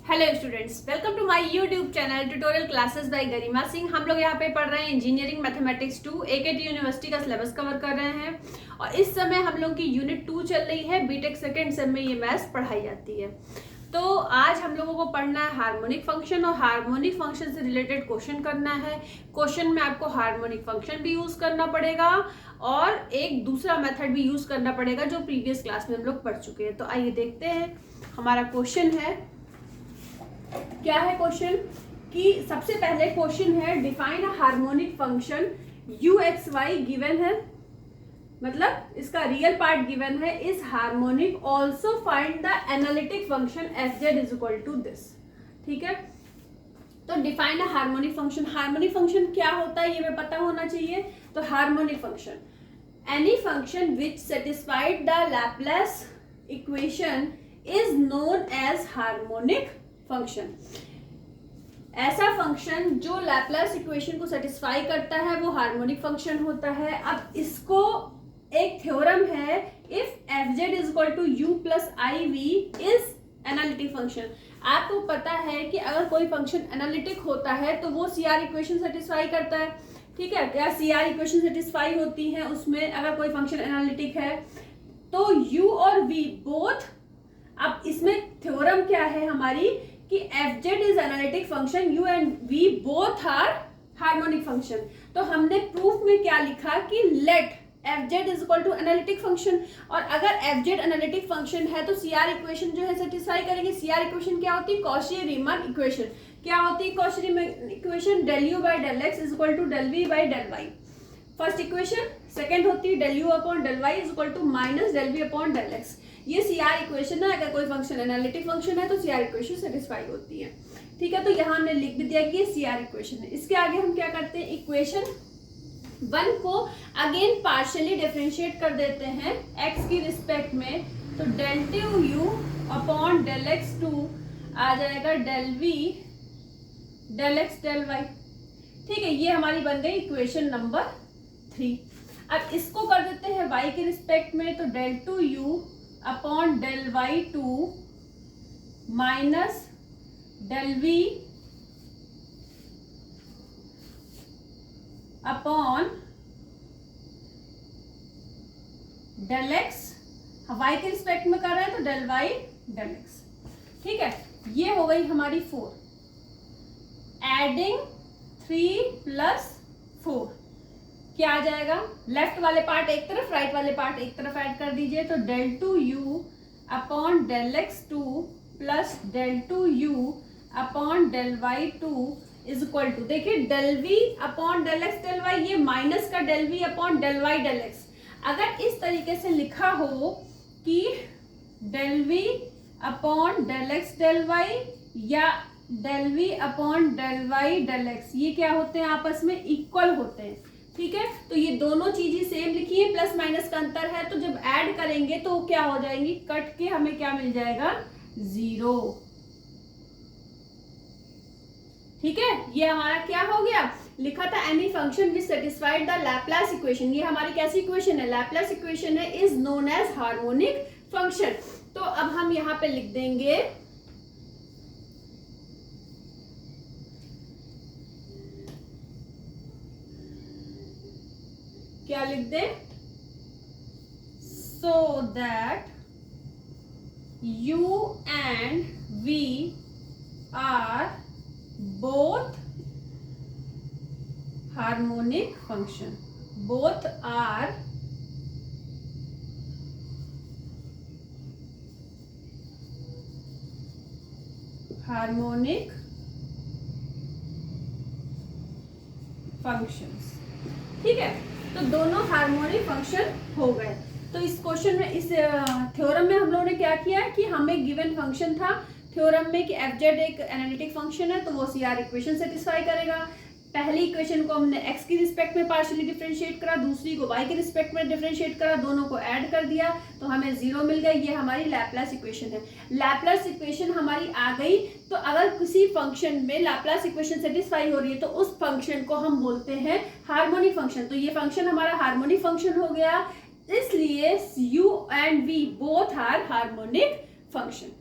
Hello students, welcome to my YouTube channel tutorial classes by Garima Singh. हम लोग यहाँ पे पढ़ रहे हैं इंजीनियरिंग मैथमेटिक्स 2 एकेटी यूनिवर्सिटी का सिलेबस कवर कर रहे हैं और इस समय हम लोग की यूनिट 2 चल रही है। बीटेक सेकेंड सेम में ये मैथ्स पढ़ाई जाती है। तो आज हम लोगों को पढ़ना है हार्मोनिक फंक्शन और हार्मोनिक फंक्शन से रिलेटेड क्वेश्चन करना है। क्वेश्चन में आपको हार्मोनिक फंक्शन भी यूज करना पड़ेगा और एक दूसरा मेथड भी यूज करना पड़ेगा जो प्रीवियस क्लास में हम लोग पढ़ चुके हैं। तो आइए देखते हैं हमारा क्वेश्चन है क्या है। क्वेश्चन कि सबसे पहले क्वेश्चन है define a harmonic function u x y given है, मतलब इसका रियल पार्ट गिवन है। Is harmonic also find the analytic function f z is equal to this. ठीक है, तो define a harmonic function. Harmonic function क्या होता है ये हमें पता होना चाहिए। तो harmonic function any function which satisfied the Laplace equation is known as harmonic function. ऐसा फंक्शन जो लैपलेस इक्वेशन को सेटिस्फाई करता है वो हार्मोनिक फंक्शन होता है। अब इसको एक थ्योरम है, if f z is equal to u plus i v is analytic function. आपको पता है कि अगर कोई फंक्शन एनालिटिक होता है तो वो सी आर इक्वेशन सेटिस्फाई करता है। ठीक है, या सी आर इक्वेशन सेटिस्फाई होती है उसमें अगर कोई फंक्शन एनालिटिक है तो यू और वी बोथ। अब इसमें थ्योरम क्या है हमारी कि f z is analytic function, u and v both are harmonic function. तो हमने प्रूफ में क्या लिखा कि let f z is equal to analytic function. और अगर एफ जेड एनालिटिक फंक्शन है तो सी आर इक्वेशन जो है सेटिस्फाई करेंगे। सी आर इक्वेशन क्या होती है? Cauchy Riemann equation. क्या होती है Cauchy Riemann equation? Del u by del x is equal to del v by del y, first equation. Second होती है del u upon del y is equal to minus del v upon del x. ये C R equation है। अगर कोई function analytic function है तो C R equation satisfy होती है। ठीक है, तो यहाँ हमने लिख भी दिया कि ये सी आर इक्वेशन है। इसके आगे हम क्या करते हैं, इक्वेशन 1 को अगेन पार्शियली डिफरेंशिएट कर देते हैं x की रिस्पेक्ट में। तो del two u upon del x two आ जाएगा del v del x del y. ठीक है, ये हमारी बन गई इक्वेशन नंबर 3। अब इसको कर देते हैं y के रिस्पेक्ट में। तो del two u upon del y two minus del v upon del x. Y के रिस्पेक्ट में कर रहे हैं तो डेल वाई डेल एक्स। ठीक है, ये हो गई हमारी 4। एडिंग 3 प्लस 4 क्या आ जाएगा? लेफ्ट वाले पार्ट एक तरफ, राइट वाले पार्ट एक तरफ ऐड कर दीजिए। तो del two u upon del x two plus del two u upon del y two is equal to, देखिए del v upon del x del y, ये माइनस का del v upon del y del x. अगर इस तरीके से लिखा हो कि del v upon del x del y या del v upon del y del x, ये क्या होते हैं? आपस में इक्वल होते हैं। ठीक है, तो ये दोनों चीजें सेम लिखी है, प्लस माइनस का अंतर है। तो जब ऐड करेंगे तो क्या हो जाएंगी? कट के हमें क्या मिल जाएगा? 0। ठीक है, ये हमारा क्या हो गया? लिखा था any function which satisfied the Laplace equation. ये हमारी कैसी इक्वेशन है? लैपलेस इक्वेशन है, is known as harmonic function. तो अब हम यहां पे लिख देंगे क्या लिख दे? So that u and v are both harmonic function. Both are harmonic functions. ठीक है, तो दोनों हार्मोनिक फंक्शन हो गए। तो इस क्वेश्चन में, इस थ्योरम में हम लोगों ने क्या किया कि हमें गिवन फंक्शन था थ्योरम में कि एफ जेड एक एनालिटिक फंक्शन है तो वो सी आर इक्वेशन सेटिस्फाई करेगा। पहली इक्वेशन को हमने x की रिस्पेक्ट में पार्शियली डिफरेंशिएट करा, दूसरी को y के रिस्पेक्ट में डिफरेंशिएट करा, दोनों को ऐड कर दिया तो हमें 0 मिल गया। ये हमारी लैपलेस इक्वेशन है। लैपलेस इक्वेशन हमारी आ गई। तो अगर किसी फंक्शन में लैपलेस इक्वेशन सेटिस्फाई हो रही है तो उस फंक्शन को हम बोलते हैं हार्मोनिक फंक्शन। तो ये फंक्शन हमारा हार्मोनिक फंक्शन हो गया, इसलिए u and v both are harmonic function.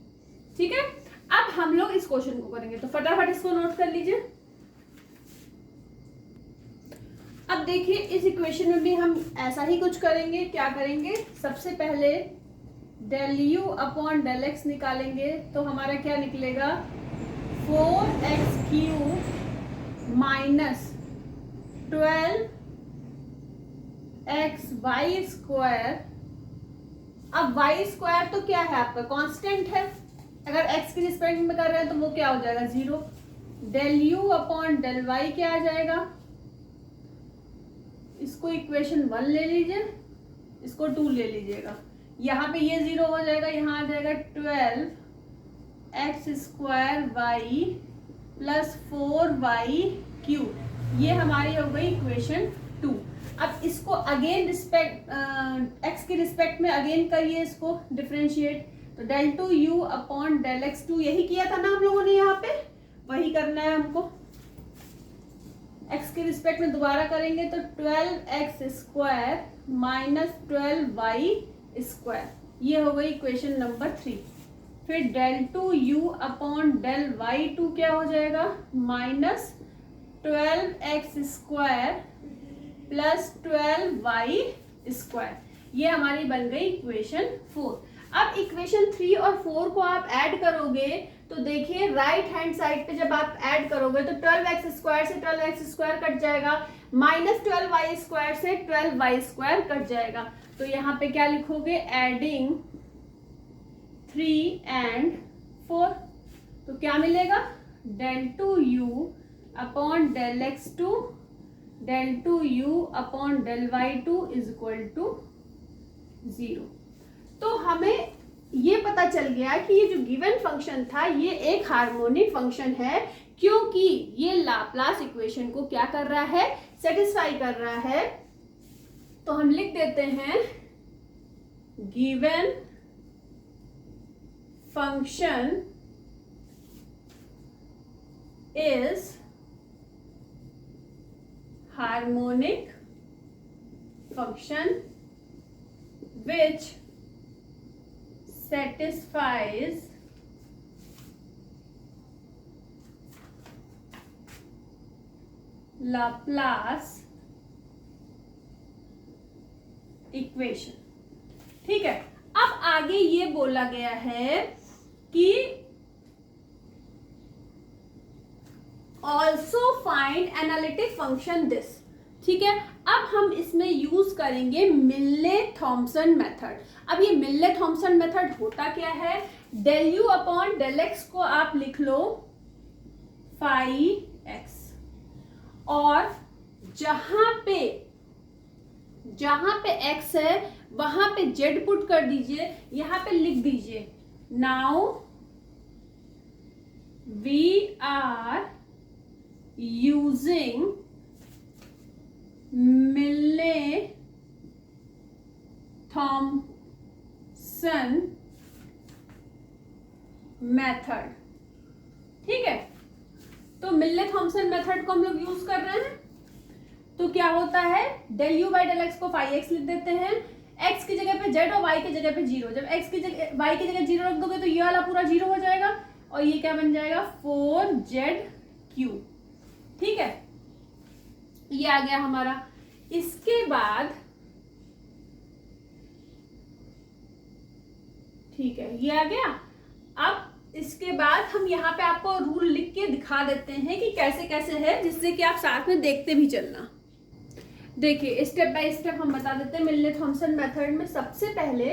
ठीक है, अब हम लोग इस क्वेश्चन को करेंगे, तो फटाफट इसको नोट कर लीजिए। अब देखिए इस इक्वेशन में भी हम ऐसा ही कुछ करेंगे। क्या करेंगे, सबसे पहले del u upon del x निकालेंगे, तो हमारा क्या निकलेगा 4x³ माइनस 12xy²। अब वाई स्क्वायर तो क्या है आपका कांस्टेंट है, अगर x के रिस्पेक्ट में कर रहे हैं तो वो क्या हो जाएगा 0। Del u upon del y क्या आ जाएगा, इसको इक्वेशन 1 ले लीजिए, इसको 2 ले लीजिएगा, यहाँ पे ये 0 हो जाएगा, यहाँ आ जाएगा 12x² प्लस 4y³। ये हमारी हो गई इक्वेशन 2। अब इसको अगेन x के रिस्पेक्ट में अगेन करिए, इसको डिफरेंशिएट, तो del 2u upon del x2, यही किया था ना हम लोगों ने, यहाँ पे वही करना है हमको। x के रिस्पेक्ट में दोबारा करेंगे तो 12x² माइनस 12y², ये हो गई इक्वेशन नंबर 3। फिर del 2u upon del y2 क्या हो जाएगा माइनस 12x² प्लस 12y², ये हमारी बन गई इक्वेशन 4। अब इक्वेशन 3 और 4 को आप ऐड करोगे तो देखिए राइट हैंड साइड पे जब आप ऐड करोगे तो 12x² से 12x² कट जाएगा, माइनस 12y² से 12y² कट जाएगा। तो यहाँ पे क्या लिखोगे, एडिंग 3 and 4, तो क्या मिलेगा del 2u upon del x2 del 2u upon del y2 is equal to 0। तो हमें ये पता चल गया कि ये जो गिवन फंक्शन था ये एक हार्मोनिक फंक्शन है, क्योंकि ये लाप्लास इक्वेशन को क्या कर रहा है, सेटिस्फाई कर रहा है। तो हम लिख देते हैं given function is harmonic function which satisfies Laplace equation. ठीक है, अब आगे ये बोला गया है कि also find analytic function this. ठीक है, अब हम इसमें यूज करेंगे मिल्ले थॉम्सन मेथड। अब ये मिल्ले थॉम्सन मेथड होता क्या है, del u upon del x को आप लिख लो फाई एक्स, और जहां पे x है वहां पे z पुट कर दीजिए, यहां पे लिख दीजिए नाउ वी आर यूजिंग मिल्ले थॉम्सन मेथड। ठीक है, तो मिल्ले थॉम्सन मेथड को हम लोग यूज कर रहे हैं। तो क्या होता है, del u by del x को फाई एक्स लिख देते हैं, एक्स की जगह पे जेड और वाई की जगह पे 0। जब एक्स की जगह वाई की जगह 0 रख दोगे तो ये वाला पूरा 0 हो जाएगा, और ये क्या बन जाएगा 4z³। ठीक है, ये आ गया हमारा। इसके बाद ठीक है, ये आ गया। अब इसके बाद हम यहाँ पे आपको रूल लिख के दिखा देते हैं कि कैसे कैसे है, जिससे कि आप साथ में देखते भी चलना। देखिए स्टेप बाय स्टेप हम बता देते हैं। मिल्ले थॉम्सन मेथड में सबसे पहले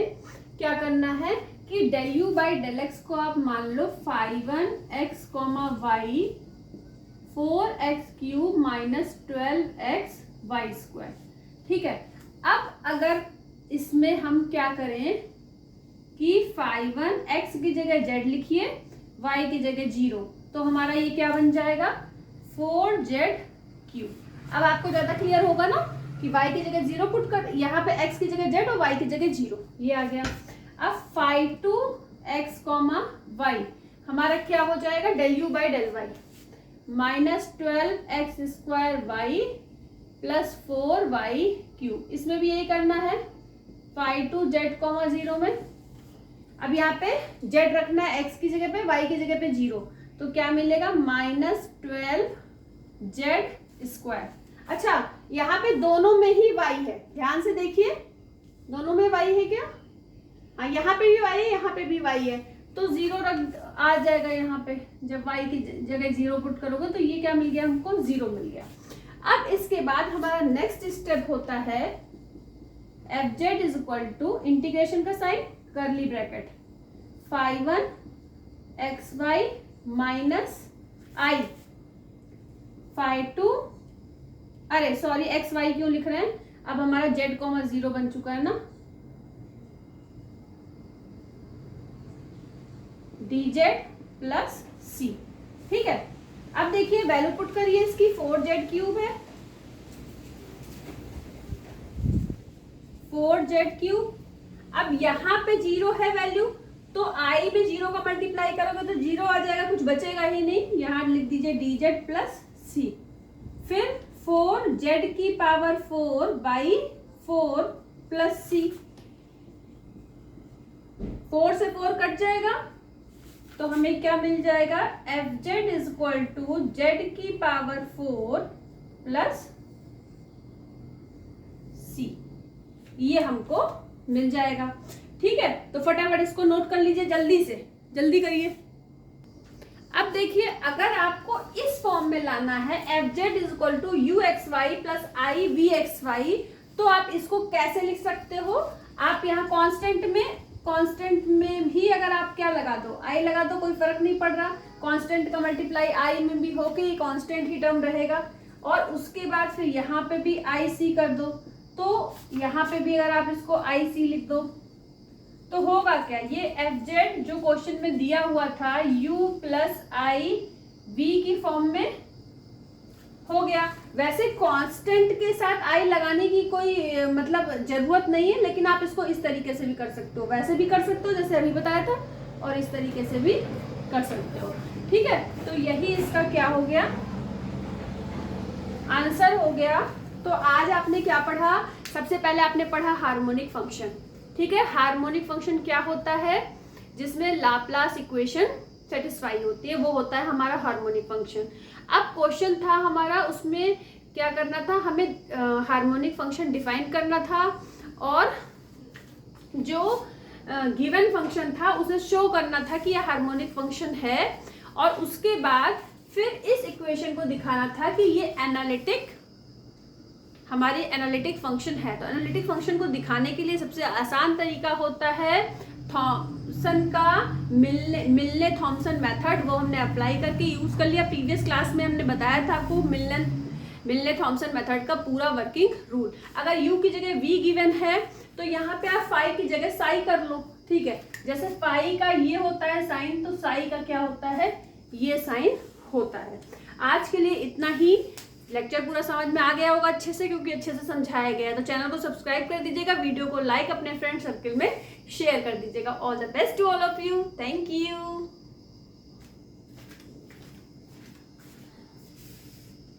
क्या करना है कि del u by del x को आप मान लो φ1x, y 4x³ minus 12xy²। ठीक है, अब अगर इसमें हम क्या करें कि φ1 x की जगह z लिखिए, y की जगह 0, तो हमारा ये क्या बन जाएगा 4z³। अब आपको ज्यादा क्लियर होगा ना कि y की जगह 0 पुट कर, यहाँ पे x की जगह z और y की जगह 0, ये आ गया। अब φ2x, y हमारा क्या हो जाएगा del u by del y minus 12x² plus 4y³। इसमें भी यही करना है φ2z, 0 में, अब यहाँ पे z रखना है x की जगह पे, y की जगह पे 0, तो क्या मिलेगा -12z²। अच्छा यहाँ पे दोनों में ही y है, ध्यान से देखिए दोनों में y है क्या? हाँ यहाँ पे भी y है, यहाँ पे भी y है, तो 0 रख आ जाएगा यहाँ पे। जब y की जगह 0 पुट करोगे तो ये क्या मिल गया हमको? 0 मिल गया। अब इसके बाद हमारा नेक्स्ट स्टेप होता है fz is equal to integration का sign curly bracket phi1 xy minus i phi2, अरे सॉरी xy क्यों लिख रहे हैं, अब हमारा z, 0 बन चुका है ना, dz प्लस c। ठीक है, अब देखिए वैल्यू पुट करिए इसकी, 4z³ है, 4z³। अब यहाँ पे 0 है वैल्यू, तो i में 0 का मल्टीप्लाई करोगे तो 0 आ जाएगा, कुछ बचेगा ही नहीं। यहाँ लिख दीजिए dz प्लस c, फिर 4z⁴/4 प्लस c, 4 से 4 कट जाएगा तो हमें क्या मिल जाएगा? fz is equal to z⁴ plus c, ये हमको मिल जाएगा। ठीक है, तो फटाफट इसको नोट कर लीजिए, जल्दी से जल्दी करिए। अब देखिए अगर आपको इस फॉर्म में लाना है fz is equal to uxy plus ivxy, तो आप इसको कैसे लिख सकते हो? आप यहाँ कांस्टेंट में भी अगर आप क्या लगा दो, i लगा दो, कोई फर्क नहीं पड़ रहा, कांस्टेंट का मल्टीप्लाई i में भी होके ये कांस्टेंट ही टर्म रहेगा। और उसके बाद फिर यहाँ पे भी ic कर दो, तो यहाँ पे भी अगर आप इसको ic लिख दो तो होगा क्या? ये fz जो क्वेश्चन में दिया हुआ था u प्लस i v की फॉर्म में हो गया। वैसे कांस्टेंट के साथ i लगाने की कोई मतलब जरूरत नहीं है, लेकिन आप इसको इस तरीके से भी कर सकते हो, वैसे भी कर सकते हो जैसे अभी बताया था, और इस तरीके से भी कर सकते हो। ठीक है, तो यही इसका क्या हो गया, आंसर हो गया। तो आज आपने क्या पढ़ा? सबसे पहले आपने पढ़ा हार्मोनिक फंक्शन। ठीक है, हार्मोनिक फंक्शन क्या होता है? जिसमें लाप्लास इक्वेशन सेटिस्फाई होती है, वो होता है हमारा हार्मोनिक फंक्शन। अब क्वेश्चन था हमारा, उसमें क्या करना था, हमें हार्मोनिक फंक्शन डिफाइन करना था, और जो गिवन फंक्शन था उसे शो करना था कि यह हार्मोनिक फंक्शन है, और उसके बाद फिर इस इक्वेशन को दिखाना था कि ये हमारी एनालिटिक फंक्शन है। तो एनालिटिक फंक्शन को दिखाने के लिए सबसे आसान तरीका होता है थॉमसन का मिलने थॉमसन मेथड, वो हमने अप्लाई करके यूज कर लिया। प्रीवियस क्लास में हमने बताया था आपको मिलने थॉमसन मेथड का पूरा वर्किंग रूल। अगर u की जगह v गिवन है तो यहाँ पे आप फाई की जगह साई कर लो। ठीक है, जैसे फाई का ये होता है साइन, तो साई का क्या होता है, ये साइन होता है। आज के लिए इतना ही। लेक्चर पूरा समझ में आ गया होगा अच्छे से, क्योंकि अच्छे से समझाया गया है। तो चैनल को सब्सक्राइब कर दीजिएगा, वीडियो को लाइक, अपने फ्रेंड सर्कल में शेयर कर दीजिएगा। All the best to all of you, thank you.